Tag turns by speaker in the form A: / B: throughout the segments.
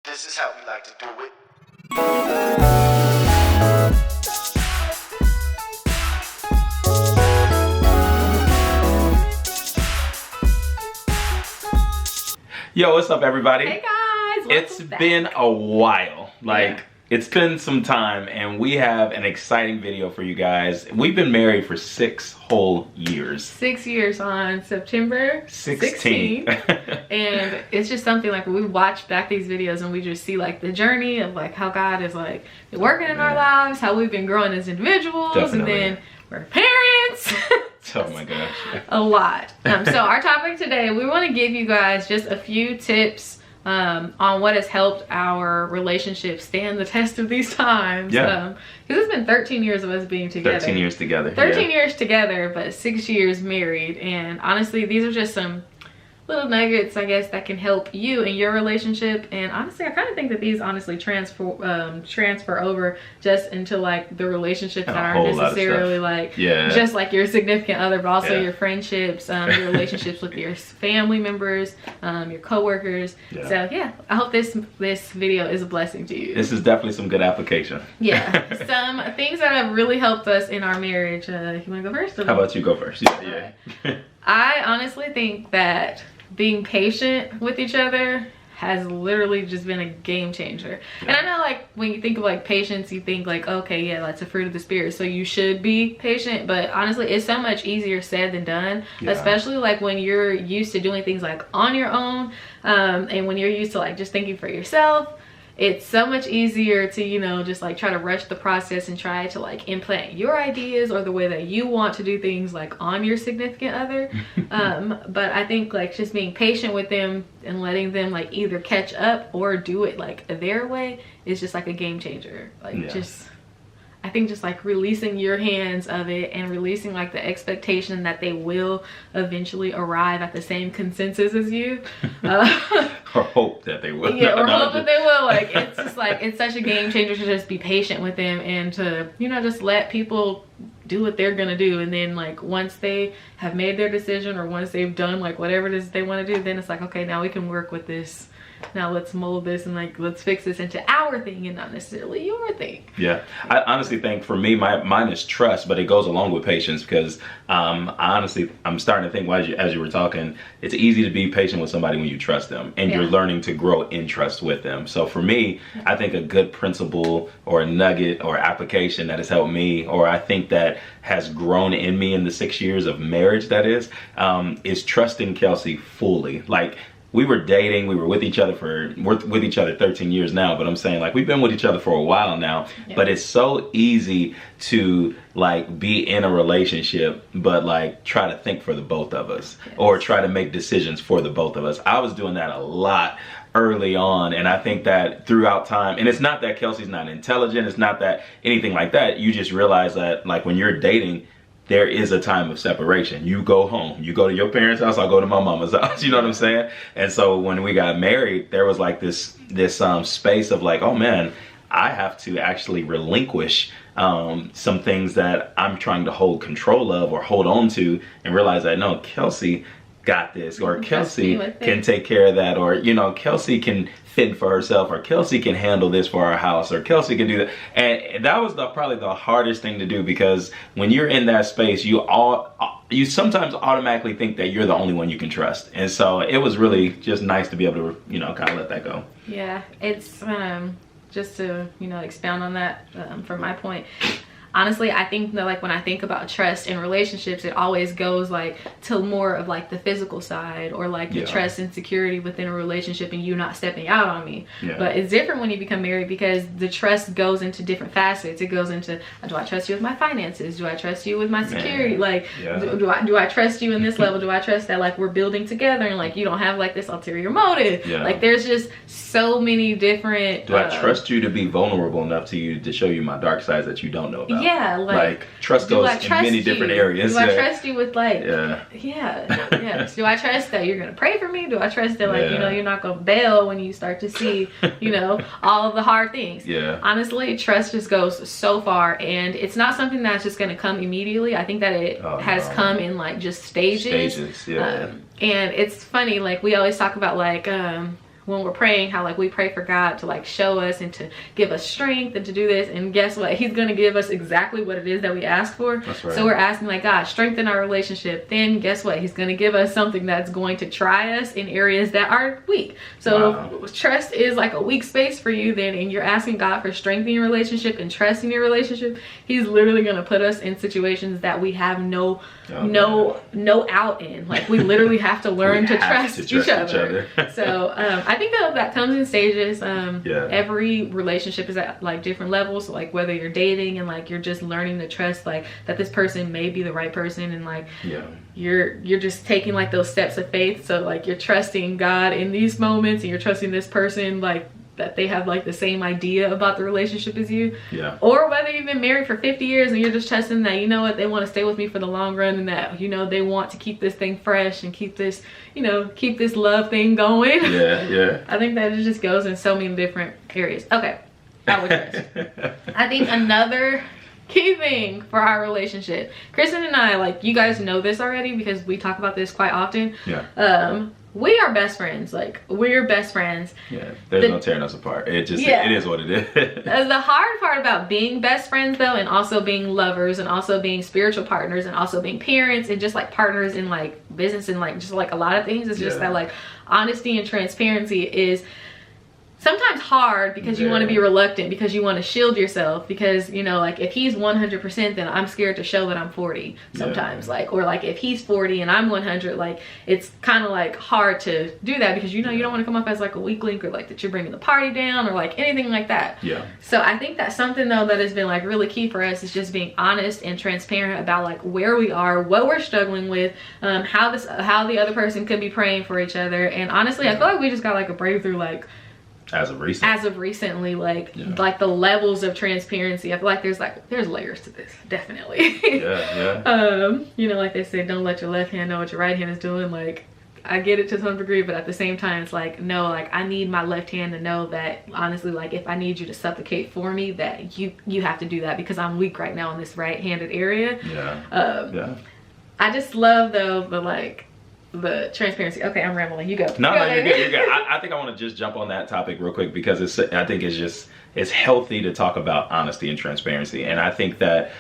A: This is how we like to do it.
B: Yo, what's up, everybody?
C: Hey guys,
B: it's been a while. It's been some time, and we have an exciting video for you guys. We've been married for 6 whole years.
C: 6 years on September
B: 16.
C: And it's just something like we watch back these videos and we just see like the journey of like how God is like working in our lives, how we've been growing as individuals.
B: Definitely.
C: And then we're parents.
B: Oh my gosh.
C: A lot. So our topic today, we want to give you guys just a few tips on what has helped our relationship stand the test of these times.
B: Yeah.
C: Because it's been 13 years of us being together.
B: 13 years together.
C: 13 years together, but 6 years married. And honestly, these are just some little nuggets, I guess, that can help you in your relationship. And honestly, I kind of think that these honestly transfer over just into like the relationships that aren't necessarily like just like your significant other, but also your friendships, your relationships with your family members, your co-workers. So yeah, I hope this video is a blessing to you.
B: This is definitely some good application.
C: Yeah. Some things that have really helped us in our marriage. You want to go first?
B: How about you go first? Yeah.
C: I honestly think that being patient with each other has literally just been a game changer. And I know like when you think of like patience, you think like, okay, yeah, that's a fruit of the spirit, so you should be patient. But honestly, it's so much easier said than done, especially like when you're used to doing things like on your own, and when you're used to like just thinking for yourself. It's so much easier to, you know, just like try to rush the process and try to like implant your ideas or the way that you want to do things like on your significant other. But I think like just being patient with them and letting them like either catch up or do it like their way is just like a game changer. Like I think just like releasing your hands of it and releasing like the expectation that they will eventually arrive at the same consensus as you.
B: Or hope that they will.
C: Yeah, or hope that they will. Like it's just like it's such a game changer to just be patient with them and to, you know, just let people do what they're gonna do. And then like once they have made their decision or once they've done like whatever it is they want to do, then it's like, okay, now we can work with this. Now let's mold this and like let's fix this into our thing and not necessarily your thing.
B: Yeah, I honestly think for me, mine is trust, but it goes along with patience because I'm starting to think as you were talking, it's easy to be patient with somebody when you trust them and you're learning to grow in trust with them. So for me, I think a good principle or a nugget or application that has helped me, or I think that has grown in me in the 6 years of marriage, that is trusting Kelsie fully. Like, we were dating, we were with each other we're with each other 13 years now, but I'm saying like we've been with each other for a while now, but it's so easy to like be in a relationship, but like try to think for the both of us or try to make decisions for the both of us. I was doing that a lot early on, and I think that throughout time, and it's not that Kelsie's not intelligent, it's not that anything like that, you just realize that like when you're dating, there is a time of separation. You go home, you go to your parents' house, I'll go to my mama's house, you know what I'm saying? And so when we got married, there was like this space of like, oh man, I have to actually relinquish some things that I'm trying to hold control of or hold on to, and realize that no, Kelsie got this, or Kelsie can take care of that, or you know, Kelsie can fend for herself, or Kelsie can handle this for our house, or Kelsie can do that. And that was probably the hardest thing to do, because when you're in that space, you sometimes automatically think that you're the only one you can trust. And so it was really just nice to be able to, you know, kind of let that go.
C: Yeah, it's just to, you know, expound on that from my point. Honestly, I think that like when I think about trust in relationships, it always goes like to more of like the physical side, or like the trust and security within a relationship and you not stepping out on me. But it's different when you become married, because the trust goes into different facets. It goes into, do I trust you with my finances? Do I trust you with my security? Like, do I trust you in this level? Do I trust that like we're building together and like you don't have like this ulterior motive? Like there's just so many different.
B: Do I trust you to be vulnerable enough to show you my dark sides that you don't know about?
C: Yeah, like
B: trust goes in many different areas.
C: Do I trust you with like do I trust that you're gonna pray for me? Do I trust that like you know you're not gonna bail when you start to see you know all of the hard things? Honestly, trust just goes so far, and it's not something that's just gonna come immediately. I think that it has come in like just stages. And it's funny, like we always talk about like when we're praying, how like we pray for God to like show us and to give us strength and to do this, and guess what, he's going to give us exactly what it is that we ask for.
B: That's right.
C: So we're asking like, God, strengthen our relationship. Then guess what, he's going to give us something that's going to try us in areas that are weak. So if trust is like a weak space for you, then, and you're asking God for strength in your relationship and trust in your relationship, he's literally going to put us in situations that we have no out in. Like we literally have to learn to trust each other. So I think that comes in stages. Every relationship is at like different levels. So like whether you're dating and like you're just learning to trust like that this person may be the right person, and like you're just taking like those steps of faith. So like you're trusting God in these moments, and you're trusting this person like that they have like the same idea about the relationship as you. Or whether you've been married for 50 years and you're just trusting that, you know what, they want to stay with me for the long run, and that, you know, they want to keep this thing fresh and keep this, you know, keep this love thing going. I think that it just goes in so many different areas. Okay, I would trust. I think another key thing for our relationship, Kristen and I, like, you guys know this already because we talk about this quite often. We are best friends. Like, we're best friends.
B: There's no tearing us apart. It just it is what it is.
C: The hard part about being best friends though, and also being lovers, and also being spiritual partners, and also being parents, and just like partners in like business, and like just like a lot of things, is just that like honesty and transparency is sometimes hard because you want to be reluctant, because you want to shield yourself, because, you know, like if he's 100%, then I'm scared to show that I'm 40 sometimes. Like, or like if he's 40 and I'm 100, like it's kind of like hard to do that, because, you know, you don't want to come off as like a weak link, or like that you're bringing the party down, or like anything like that. So I think that's something though that has been like really key for us, is just being honest and transparent about like where we are, what we're struggling with, how the other person could be praying for each other. And honestly, I feel like we just got like a breakthrough, like
B: as of recently, like like the levels of transparency. I feel like there's layers to this, definitely.
C: You know, like they say, don't let your left hand know what your right hand is doing. Like, I get it to some degree, but at the same time, it's like, no, like I need my left hand to know that, honestly, like if I need you to supplicate for me, that you have to do that, because I'm weak right now in this right-handed area. I just love though the transparency. Okay, I'm rambling. You go.
B: No, you're good. You're good. I think I want to just jump on that topic real quick, because I think it's healthy to talk about honesty and transparency. And I think that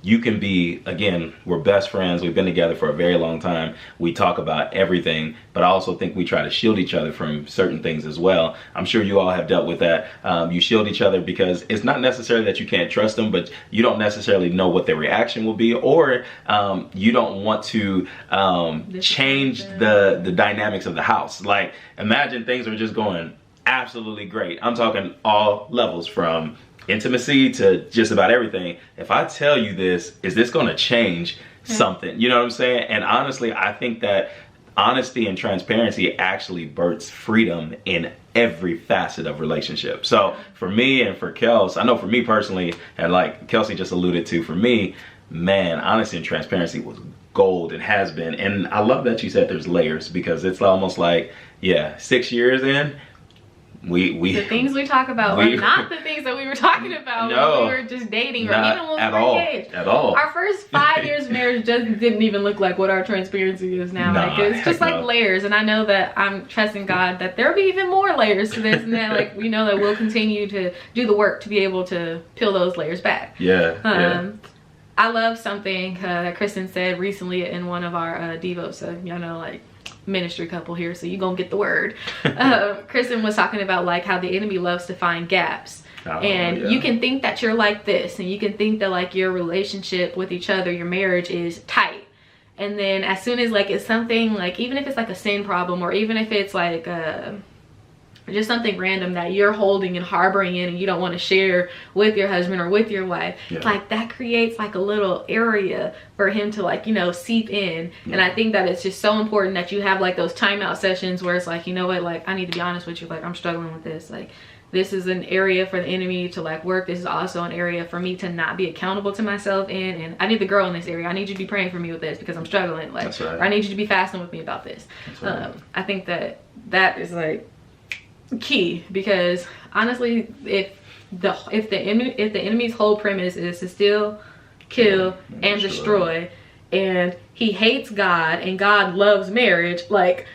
B: you can be, again, we're best friends. We've been together for a very long time. We talk about everything, but I also think we try to shield each other from certain things as well. I'm sure you all have dealt with that. You shield each other because it's not necessarily that you can't trust them, but you don't necessarily know what their reaction will be, or you don't want to change the dynamics of the house. Like, imagine things are just going absolutely great. I'm talking all levels, from intimacy to just about everything. If I tell you this, is this going to change something? You know what I'm saying? And honestly, I think that honesty and transparency actually births freedom in every facet of relationship. So for me and for Kels, I know for me personally, and like Kelsie just alluded to, for me, man, honesty and transparency was gold, and has been. And I love that you said there's layers, because it's almost like, 6 years in, the things we talk about are not the things that we were talking about when we were just dating, or even when we were engaged. At all. Our first 5 years of marriage just didn't even look like what our transparency is now. Like, it's just like layers. And I know that I'm trusting God that there'll be even more layers to this, and that like we know that we'll continue to do the work to be able to peel those layers back. I love something that Kristen said recently in one of our devos. So, you know, like, ministry couple here, so you gonna get the word. Kristen was talking about like how the enemy loves to find gaps. You can think that you're like this, and you can think that like your relationship with each other, your marriage is tight, and then as soon as like it's something, like even if it's like a sin problem, or even if it's like just something random that you're holding and harboring in, and you don't want to share with your husband or with your wife, like that creates like a little area for him to like, you know, seep in. And I think that it's just so important that you have like those timeout sessions where it's like, you know what, like I need to be honest with you, like I'm struggling with this, like this is an area for the enemy to like work. This is also an area for me to not be accountable to myself in, and I need the girl in this area. I need you to be praying for me with this because I'm struggling, like, or I need you to be fasting with me about this. I think that is like key, because honestly, if the enemy's whole premise is to steal, kill, and destroy, and he hates God and God loves marriage, like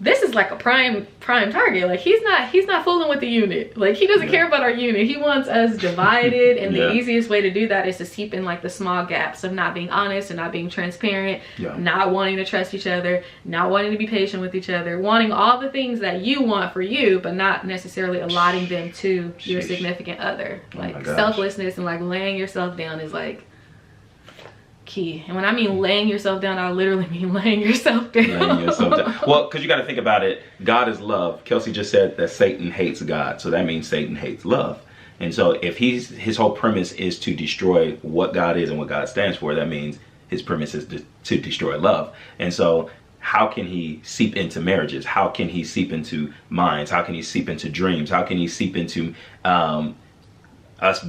C: this is like a prime target. Like he's not fooling with the unit. Like he doesn't care about our unit. He wants us divided, and the easiest way to do that is to seep in like the small gaps of not being honest and not being transparent, not wanting to trust each other, not wanting to be patient with each other, wanting all the things that you want for you, but not necessarily allotting them to your significant other. Like selflessness and like laying yourself down is like key. And when I mean laying yourself down, I literally mean laying yourself down.
B: Laying yourself down. Well, because you got to think about it. God is love. Kelsie just said that Satan hates God, so that means Satan hates love. And so if his whole premise is to destroy what God is and what God stands for, that means his premise is to destroy love. And so how can he seep into marriages? How can he seep into minds? How can he seep into dreams? How can he seep into us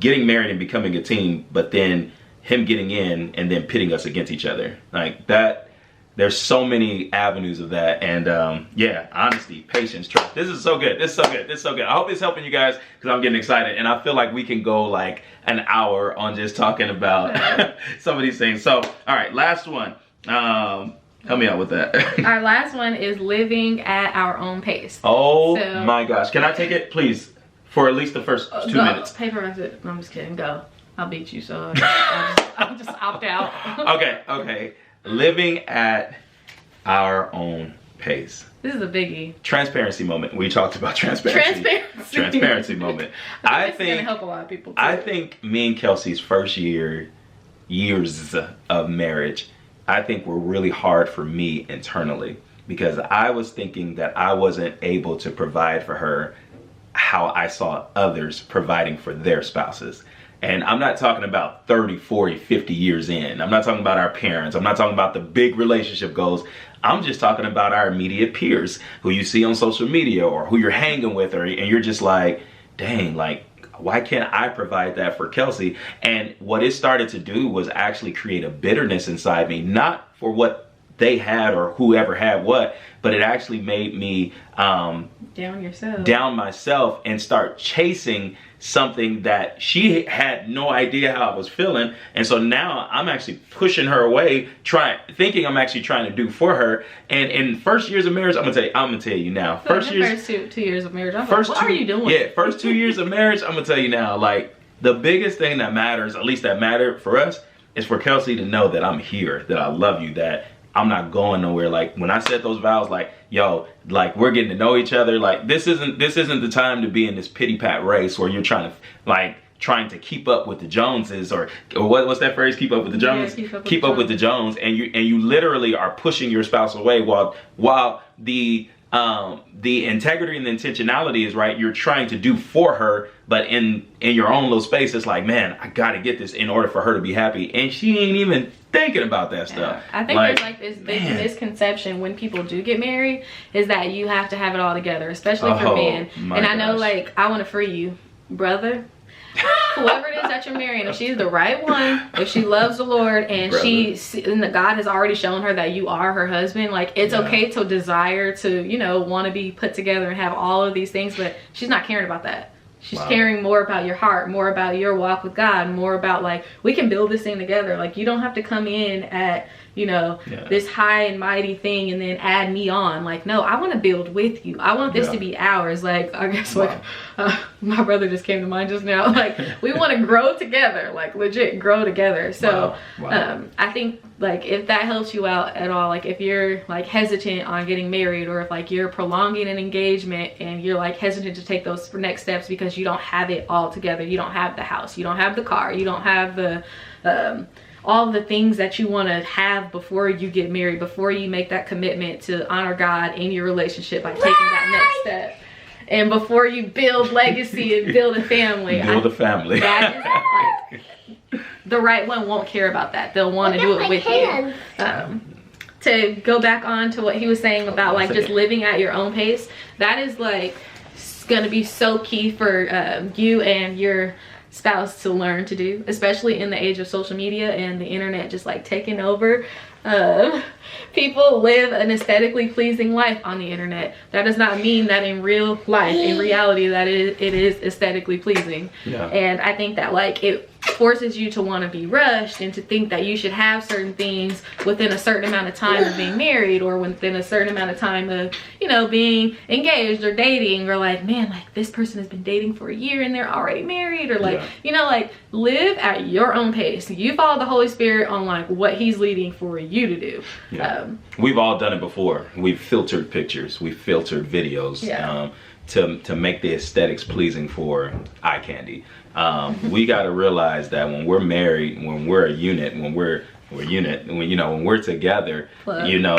B: getting married and becoming a team, but then him getting in and then pitting us against each other? Like that, there's so many avenues of that. And yeah, honesty, patience, trust. This is so good. This is so good. This is so good. I hope it's helping you guys, because I'm getting excited, and I feel like we can go like an hour on just talking about some of these things. So all right, last one. Help me out with that.
C: Our last one is living at our own pace.
B: Oh my gosh. Can I take it, please? For at least the first 2 minutes.
C: Paper, I'm just kidding. Go. I'll beat you, so I'll just opt out.
B: Okay. Living at our own pace.
C: This is a biggie.
B: Transparency moment. We talked about transparency. Transparency moment.
C: I think it's gonna help a lot of people too.
B: I think me and Kelsey's first years of marriage, I think were really hard for me internally, because I was thinking that I wasn't able to provide for her how I saw others providing for their spouses. And I'm not talking about 30, 40, 50 years in. I'm not talking about our parents. I'm not talking about the big relationship goals. I'm just talking about our immediate peers who you see on social media or who you're hanging with, and you're just like, dang, like, why can't I provide that for Kelsie? And what it started to do was actually create a bitterness inside me, not for what they had or whoever had what, but it actually made me down myself and start chasing something that she had no idea how I was feeling. And so now I'm actually pushing her away, thinking I'm actually trying to do for her. And in first years of marriage, I'm gonna tell you now.
C: First two years of marriage, what are you doing?
B: Yeah, first 2 years of marriage, I'm gonna tell you now, like, the biggest thing that matters, at least that mattered for us, is for Kelsie to know that I'm here, that I love you, that I'm not going nowhere. Like when I said those vows, like, yo, like we're getting to know each other. Like this isn't the time to be in this pity pat race where you're trying to keep up with the Joneses, or what's that phrase? Keep up with the Jones.
C: Yeah,
B: keep up with the Jones, and you literally are pushing your spouse away while the integrity and the intentionality is right. You're trying to do for her, but in your own little space, it's like, man, I gotta get this in order for her to be happy, and she ain't even thinking about that stuff.
C: I think there's like this big misconception when people do get married, is that you have to have it all together, especially for men. And I know, like, I want to free you, brother. Whoever it is that you're marrying, if she's the right one, if she loves the Lord, and God has already shown her that you are her husband, like, it's okay to desire to, you know, want to be put together and have all of these things, but she's not caring about that. She's caring more about your heart, more about your walk with God, more about, like, we can build this thing together. Like, you don't have to come in at, you know, this high and mighty thing and then add me on. Like, no, I want to build with you. I want this to be ours. Like, I guess, like, my brother just came to mind just now. Like, we want to grow together, like, legit grow together. So I think, like, if that helps you out at all, like, if you're, like, hesitant on getting married, or if, like, you're prolonging an engagement and you're, like, hesitant to take those next steps because you don't have it all together, you don't have the house, you don't have the car, you don't have the all the things that you want to have before you get married, before you make that commitment to honor God in your relationship by taking that next step, and before you build legacy and build a family. That is, like, the right one won't care about that. They'll want to do it with you. To go back on to what he was saying about, like, just living at your own pace, that is, like, going to be so key for you and your spouse to learn to do, especially in the age of social media and the internet just, like, taking over. People live an aesthetically pleasing life on the internet. That does not mean that in real life, in reality, that it is aesthetically pleasing. And I think that, like, forces you to want to be rushed and to think that you should have certain things within a certain amount of time of being married, or within a certain amount of time of, you know, being engaged or dating, or like, man, like this person has been dating for a year and they're already married, or like, you know, like live at your own pace. You follow the Holy Spirit on like what he's leading for you to do.
B: We've all done it before. We've filtered pictures, we've filtered videos to make the aesthetics pleasing for eye candy. We got to realize that when we're married, when we're a unit, when we're together, plug. You know,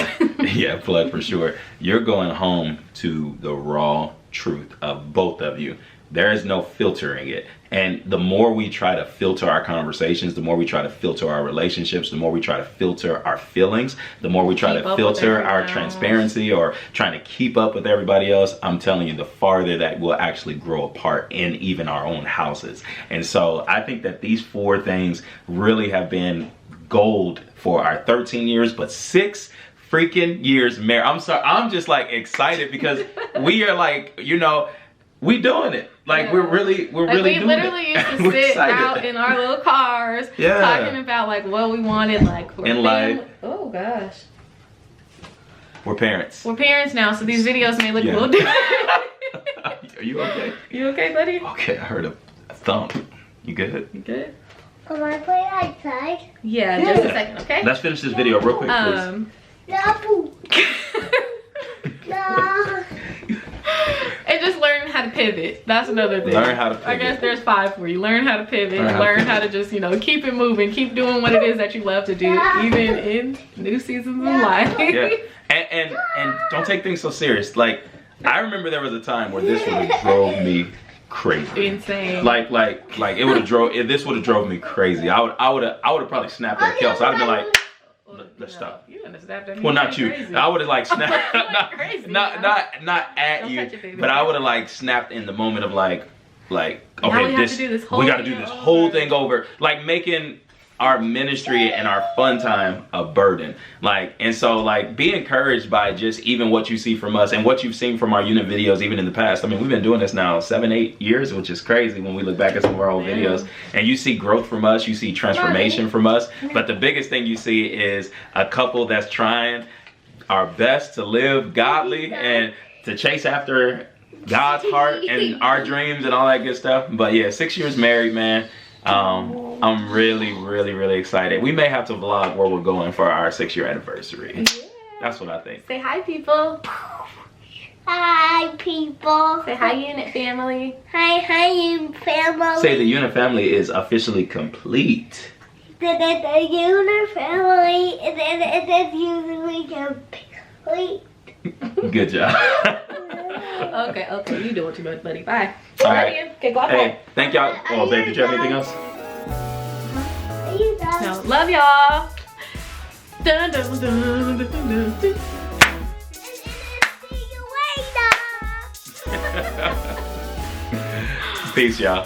B: plug for sure. You're going home to the raw truth of both of you. There is no filtering it. And the more we try to filter our conversations, the more we try to filter our relationships, the more we try to filter our feelings, the more we try to filter our transparency or trying to keep up with everybody else, I'm telling you, the farther that we'll actually grow apart in even our own houses. And so I think that these 4 things really have been gold for our 13 years, but 6 freaking years married. I'm sorry, I'm just like excited because we are like, you know, we doing it. Like we're really doing it. We
C: literally used to sit out in our little cars talking about like what we wanted like
B: in life.
C: Oh gosh.
B: We're parents.
C: We're parents now, so these videos may look a little different.
B: Are you okay?
C: You okay, buddy?
B: Okay, I heard a thump. You good?
C: You good?
A: Can I play outside?
C: Yeah, just a second, okay?
B: Let's finish this video real quick, please.
A: No. No.
C: And just learn how to pivot. That's another thing.
B: Learn how to pivot.
C: I guess there's 5 for you. Learn how to pivot. Learn how to just, you know, keep it moving. Keep doing what it is that you love to do, even in new seasons of life.
B: Yeah. And don't take things so serious. Like, I remember there was a time where this would have drove me crazy.
C: Insane.
B: Like it would have this would have drove me crazy. I would have probably snapped at Kelsie. I'd have been like, let's stop.
C: You wouldn't have snapped at me.
B: Well, not you.
C: Crazy.
B: I would have like snapped. not at
C: Don't
B: you,
C: touch it, baby.
B: but I would have like snapped in the moment of like okay,
C: we
B: got to do this whole thing over. Like making our ministry and our fun time a burden. Like, and so like be encouraged by just even what you see from us and what you've seen from our unit videos even in the past. I mean, we've been doing this now 7-8 years, which is crazy when we look back at some of our old videos, and you see growth from us, you see transformation from us. But the biggest thing you see is a couple that's trying our best to live godly and to chase after God's heart and our dreams and all that good stuff. But yeah, 6 years married, man. I'm really excited. We may have to vlog where we're going for our 6-year anniversary. Yeah. That's what I think.
C: Say hi, people.
A: Hi, people.
C: Say hi, unit family.
A: Hi, unit family.
B: Say the unit family is officially complete.
A: The unit family is usually complete.
B: Good job.
C: Okay, you doing too much, buddy. Bye.
B: All right.
C: Okay, go outside.
B: Hey, thank y'all. Oh, babe, did you have anything else?
C: No, love y'all. Dun, dun, dun, dun, dun, dun.
A: See you later.
B: Peace, y'all.